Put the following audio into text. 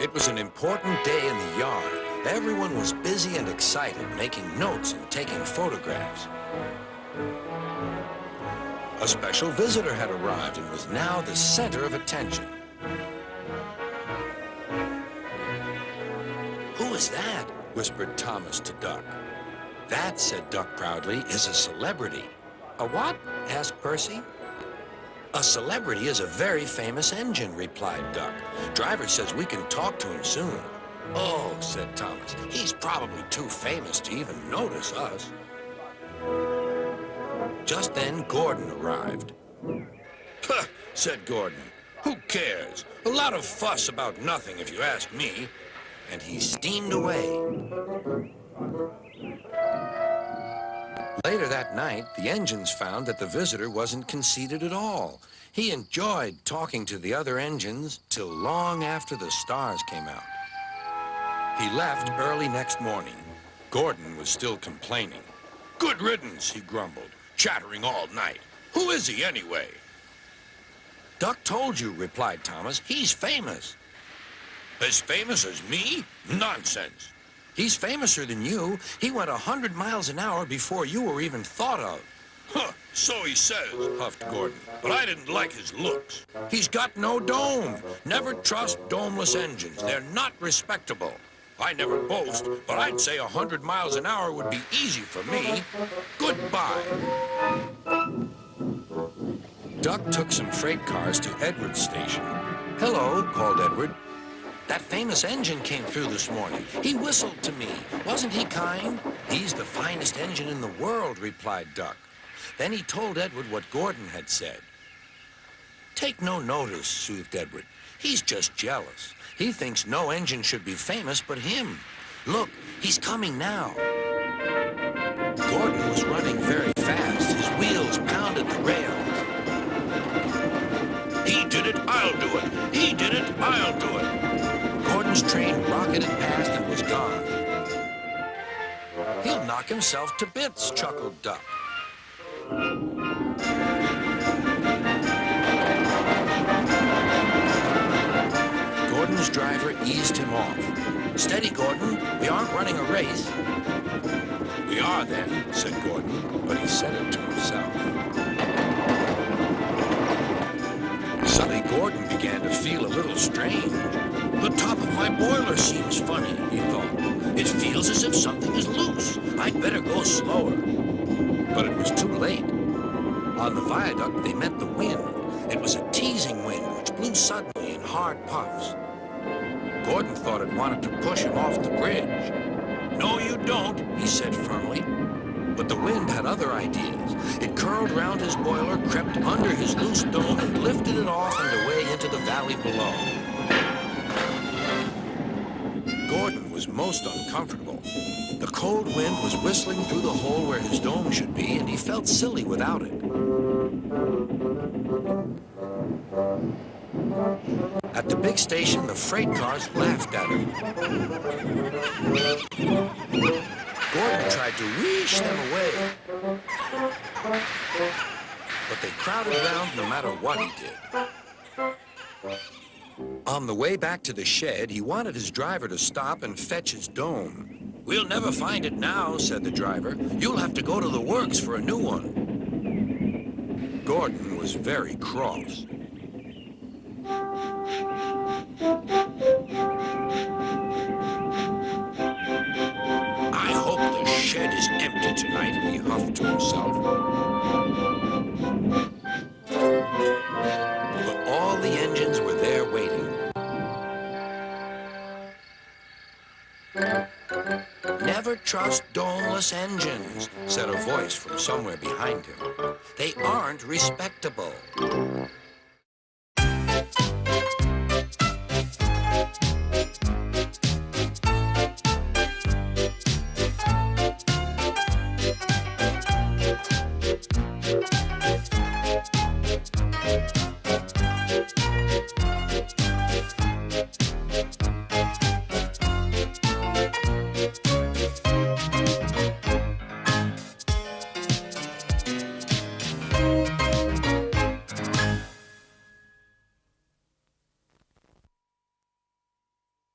It was an important day in the yard. Everyone was busy and excited, making notes and taking photographs. A special visitor had arrived and was now the center of attention. "Who is that?" whispered Thomas to Duck. "That," said Duck proudly, "is a celebrity." "A what?" asked Percy. "A celebrity is a very famous engine," replied Duck. "Driver says we can talk to him soon." "Oh," said Thomas, "he's probably too famous to even notice us." Just then, Gordon arrived. "Huh," said Gordon. "Who cares? A lot of fuss about nothing, if you ask me." And he steamed away. Later that night, the engines found that the visitor wasn't conceited at all. He enjoyed talking to the other engines till long after the stars came out. He left early next morning. Gordon was still complaining. "Good riddance," he grumbled, "chattering all night. Who is he anyway?" "Duck told you," replied Thomas. "He's famous." "As famous as me? Nonsense." "He's famouser than you. He went 100 miles an hour before you were even thought of." "Huh, so he says," huffed Gordon, "but I didn't like his looks. He's got no dome. Never trust domeless engines. They're not respectable. I never boast, but I'd say 100 miles an hour would be easy for me. Goodbye." Duck took some freight cars to Edward's station. "Hello," called Edward. "That famous engine came through this morning. He whistled to me. Wasn't he kind?" "He's the finest engine in the world," replied Duck. Then he told Edward what Gordon had said. "Take no notice," soothed Edward. "He's just jealous. He thinks no engine should be famous but him. Look, he's coming now." Gordon was running very fast. His wheels pounded the rails. "He did it, I'll do it. He did it, I'll do it." Gordon's train rocketed past and was gone. "He'll knock himself to bits," chuckled Duck. Gordon's driver eased him off. "Steady, Gordon. We aren't running a race." "We are then," said Gordon, but he said it to himself. Suddenly, Gordon began to feel a little strange. "The top of my boiler seems funny," he thought. "It feels as if something is loose. I'd better go slower." But it was too late. On the viaduct, they met the wind. It was a teasing wind which blew suddenly in hard puffs. Gordon thought it wanted to push him off the bridge. "No, you don't," he said firmly. But the wind had other ideas. It curled round his boiler, crept under his loose dome, and lifted it off and away into the valley below. Gordon was most uncomfortable. The cold wind was whistling through the hole where his dome should be, and he felt silly without it. At the big station, the freight cars laughed at him. Gordon tried to wheesh them away, but they crowded around no matter what he did. On the way back to the shed, he wanted his driver to stop and fetch his dome. "We'll never find it now," said the driver. "You'll have to go to the works for a new one." Gordon was very cross. "I hope the shed is empty tonight," he huffed to himself. But all the engines were there waiting. "Never trust domeless engines," said a voice from somewhere behind him. "They aren't respectable."